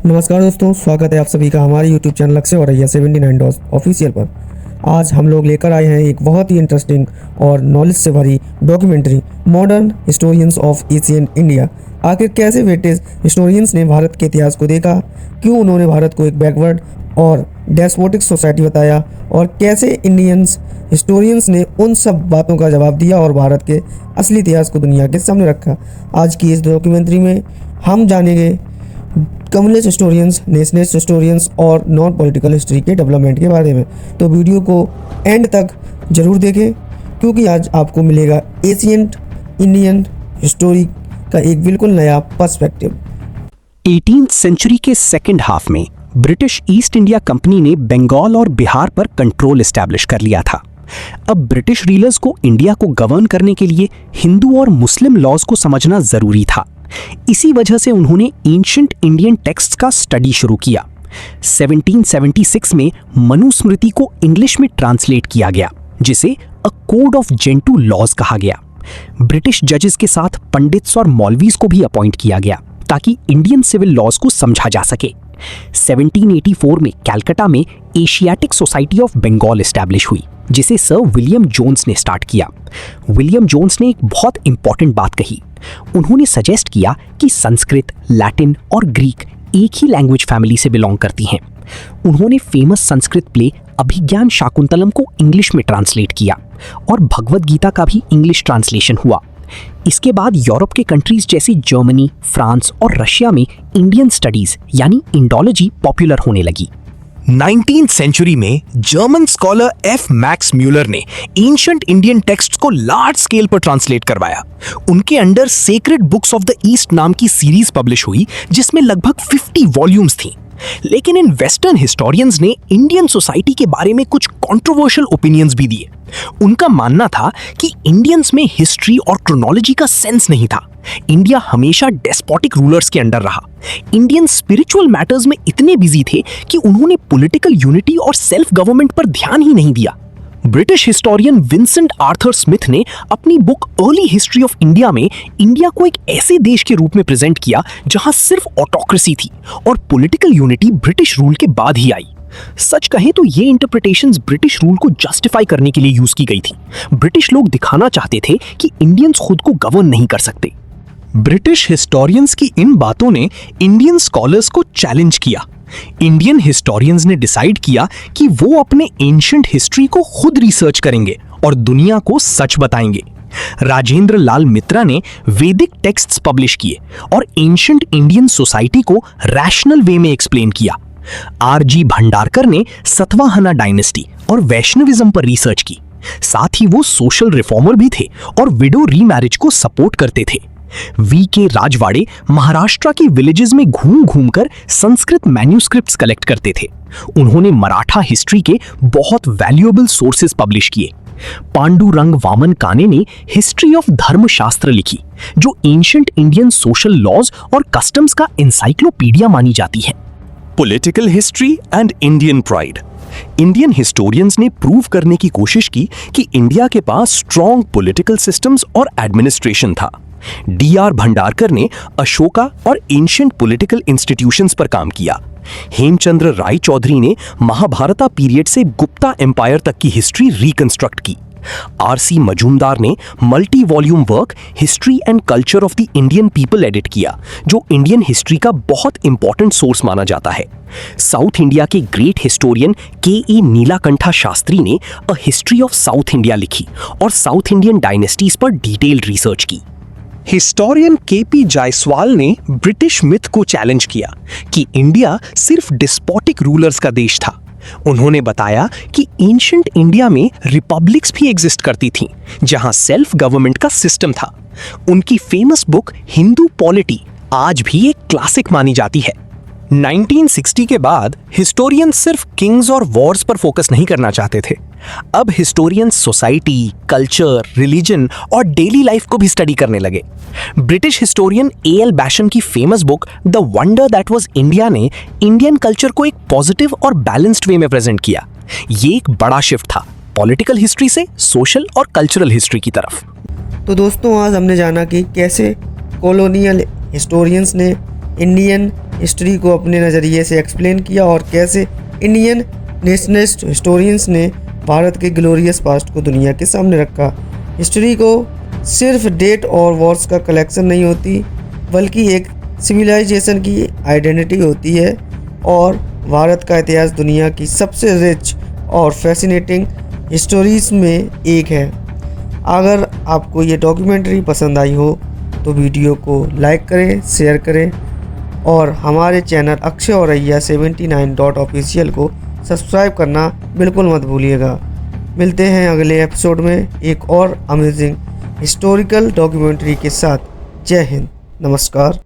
नमस्कार दोस्तों, स्वागत है आप सभी का हमारे YouTube चैनल अक्षय और रैया 79 डॉस ऑफिशियल पर। आज हम लोग लेकर आए हैं एक बहुत ही इंटरेस्टिंग और नॉलेज से भरी documentary, modern historians of ancient India. आखिर कैसे ब्रिटिश हिस्टोरियंस ने भारत के इतिहास को देखा, क्यों उन्होंने भारत को एक बैकवर्ड और डेस्पोटिक सोसाइटी बताया, और कैसे इंडियंस हिस्टोरियंस ने उन सब बातों का जवाब दिया और भारत के असली इतिहास को दुनिया के सामने रखा। आज की इस डॉक्यूमेंट्री में हम जानेंगे कम्युनिस्ट हिस्टोरियंस, नेशनलिस्ट हिस्टोरियंस और नॉन पॉलिटिकल हिस्ट्री के डेवलपमेंट के बारे में। तो वीडियो को एंड तक जरूर देखें, क्योंकि आज आपको मिलेगा एशियंट इंडियन हिस्टोरी का एक बिल्कुल नया पर्सपेक्टिव। 18th सेंचुरी के सेकेंड हाफ में ब्रिटिश ईस्ट इंडिया कंपनी ने बंगाल और बिहार पर कंट्रोल एस्टैब्लिश कर लिया था। अब ब्रिटिश रीलर्स को इंडिया को गवर्न करने के लिए हिंदू और मुस्लिम लॉज को समझना जरूरी था। इसी वजह से उन्होंने एंशिएंट इंडियन टेक्स्ट्स का स्टडी शुरू किया। 1776 में मनुस्मृति को इंग्लिश में ट्रांसलेट किया गया, जिसे a code of Gentoo laws कहा गया। ब्रिटिश जजेस के साथ पंडित्स और मौलवीज को भी अपॉइंट किया गया ताकि इंडियन सिविल लॉज को समझा जा सके। 1784 में कलकत्ता में Asiatic Society of Bengal establish हुई, जिसे सर विलियम जोन्स ने स्टार्ट किया। विलियम जोन्स ने एक बहुत इंपॉर्टेंट बात कही। उन्होंने सजेस्ट किया कि संस्कृत, लैटिन और ग्रीक एक ही लैंग्वेज फैमिली से बिलोंग करती हैं। उन्होंने फेमस संस्कृत प्ले अभिज्ञान शाकुंतलम को इंग्लिश में ट्रांसलेट किया और भगवद गीता का भी इंग्लिश ट्रांसलेशन हुआ। इसके बाद यूरोप के कंट्रीज जैसे जर्मनी, फ्रांस और रशिया में इंडियन स्टडीज यानी इंडोलॉजी पॉपुलर होने लगी। 19th सेंचुरी में German scholar F Max Muller ने एंशिएंट इंडियन टेक्स्ट्स को लार्ज स्केल पर ट्रांसलेट करवाया। उनके under Sacred Books of the East नाम की सीरीज पब्लिश हुई, जिसमें लगभग 50 वॉल्यूम्स थी। लेकिन इन वेस्टर्न हिस्टोरियंस ने इंडियन सोसाइटी के बारे में कुछ कंट्रोवर्शियल ओपिनियंस भी दिए। उनका मानना था कि इंडियंस में हिस्ट्री और क्रोनोलॉजी का सेंस नहीं था। इंडिया हमेशा डेस्पोटिक रूलर्स के अंडर रहा। इंडियन स्पिरिचुअल मैटर्स में इतने बिजी थे कि उन्होंने पॉलिटिकल यूनिटी और सेल्फ गवर्नमेंट पर ध्यान ही नहीं दिया। British historian Vincent Arthur Smith ने अपनी book early history of India में इंडिया को एक ऐसे देश के रूप में प्रेजेंट किया जहां सिर्फ ऑटोक्रेसी थी और पॉलिटिकल यूनिटी ब्रिटिश रूल के बाद ही आई। सच कहें तो ये इंटरप्रिटेशंस ब्रिटिश रूल को जस्टिफाई करने के लिए यूज की गई थी। ब्रिटिश लोग दिखाना चाहते थे कि इंडियंस खुद को गवर्न नहीं कर सकते। ब्रिटिश हिस्टोरियंस की इन बातों ने इंडियन स्कॉलर्स को चैलेंज किया। इंडियन हिस्टोरियंस ने डिसाइड किया कि वो अपने एंशिएंट हिस्ट्री को खुद रिसर्च करेंगे और दुनिया को सच बताएंगे। राजेंद्र लाल मित्रा ने वैदिक टेक्स्ट्स पब्लिश किए और एंशिएंट इंडियन सोसाइटी को रैशनल वे में एक्सप्लेन किया। आर.जी. भंडारकर ने सतवाहना डायनेस्टी और वैष्णविज्म पर रिसर्च की। साथ ही वो सोशल रिफॉर्मर भी थे और विडो रीमैरिज को सपोर्ट करते थे। वी.के. राजवाड़े महाराष्ट्र की विलेजेस में घूम घूम कर संस्कृत मैन्यूस्क्रिप्ट्स कलेक्ट करते थे। उन्होंने मराठा हिस्ट्री के बहुत वैल्यूएबल सोर्सेज पब्लिश किए। पांडुरंग वामन काने ने हिस्ट्री ऑफ धर्मशास्त्र लिखी, जो एंशिएंट इंडियन सोशल लॉज और कस्टम्स का एनसाइक्लोपीडिया मानी जाती है। Political history and Indian pride. Indian historians ने प्रूव करने की कोशिश की कि इंडिया के पास स्ट्रॉन्ग पॉलिटिकल सिस्टम्स और एडमिनिस्ट्रेशन था। डी.आर. भंडारकर ने अशोका और एंशिएंट पॉलिटिकल इंस्टीट्यूशंस पर काम किया। हेमचंद्र राय चौधरी ने महाभारता पीरियड से गुप्ता एम्पायर तक की हिस्ट्री रिकंस्ट्रक्ट की। आर.सी. मजूमदार ने multi volume work history and culture of the Indian people edit किया, जो इंडियन हिस्ट्री का बहुत इंपॉर्टेंट सोर्स माना जाता है। साउथ इंडिया के great historian K E. Nilakantha Sastri ने a history of South India लिखी और साउथ इंडियन डायनेस्टीज पर डिटेल्ड रिसर्च की। Historian K P. जायसवाल ने ब्रिटिश मिथ को चैलेंज किया कि इंडिया सिर्फ डिस्पोटिक रूलर्स का देश था। उन्होंने बताया कि एंशिएंट इंडिया में रिपब्लिक्स भी एग्जिस्ट करती थीं, जहां सेल्फ गवर्नमेंट का सिस्टम था। उनकी फेमस बुक हिंदू पॉलिटी आज भी एक क्लासिक मानी जाती है। 1960 के बाद हिस्टोरियन सिर्फ किंग्स और वॉर्स पर फोकस नहीं करना चाहते थे। अब हिस्टोरियन सोसाइटी, कल्चर, रिलीजन और डेली लाइफ को भी स्टडी करने लगे। British historian A L. बैशन की famous book the wonder that was India ने इंडियन कल्चर को एक पॉजिटिव और बैलेंस्ड वे में प्रेजेंट किया। ये एक बड़ा शिफ्ट था पॉलिटिकल हिस्ट्री से सोशल और कल्चरल हिस्ट्री की तरफ। तो दोस्तों, आज हमने जाना कि कैसे कॉलोनियल हिस्टोरियंस ने इंडियन हिस्ट्री को अपने नज़रिए से एक्सप्लेन किया और कैसे इंडियन नेशनलिस्ट हिस्टोरियंस ने भारत के ग्लोरियस पास्ट को दुनिया के सामने रखा। हिस्ट्री को सिर्फ डेट और वॉर्स का कलेक्शन नहीं होती, बल्कि एक सिविलाइजेशन की आइडेंटिटी होती है और भारत का इतिहास दुनिया की सबसे रिच और फैसिनेटिंग हिस्टोरीज में एक है। अगर आपको ये डॉक्यूमेंट्री पसंद आई हो तो वीडियो को लाइक करें, शेयर करें और हमारे चैनल अक्षय औरैया 79.official को सब्सक्राइब करना बिल्कुल मत भूलिएगा। मिलते हैं अगले एपिसोड में एक और अमेजिंग हिस्टोरिकल डॉक्यूमेंट्री के साथ। जय हिंद, नमस्कार।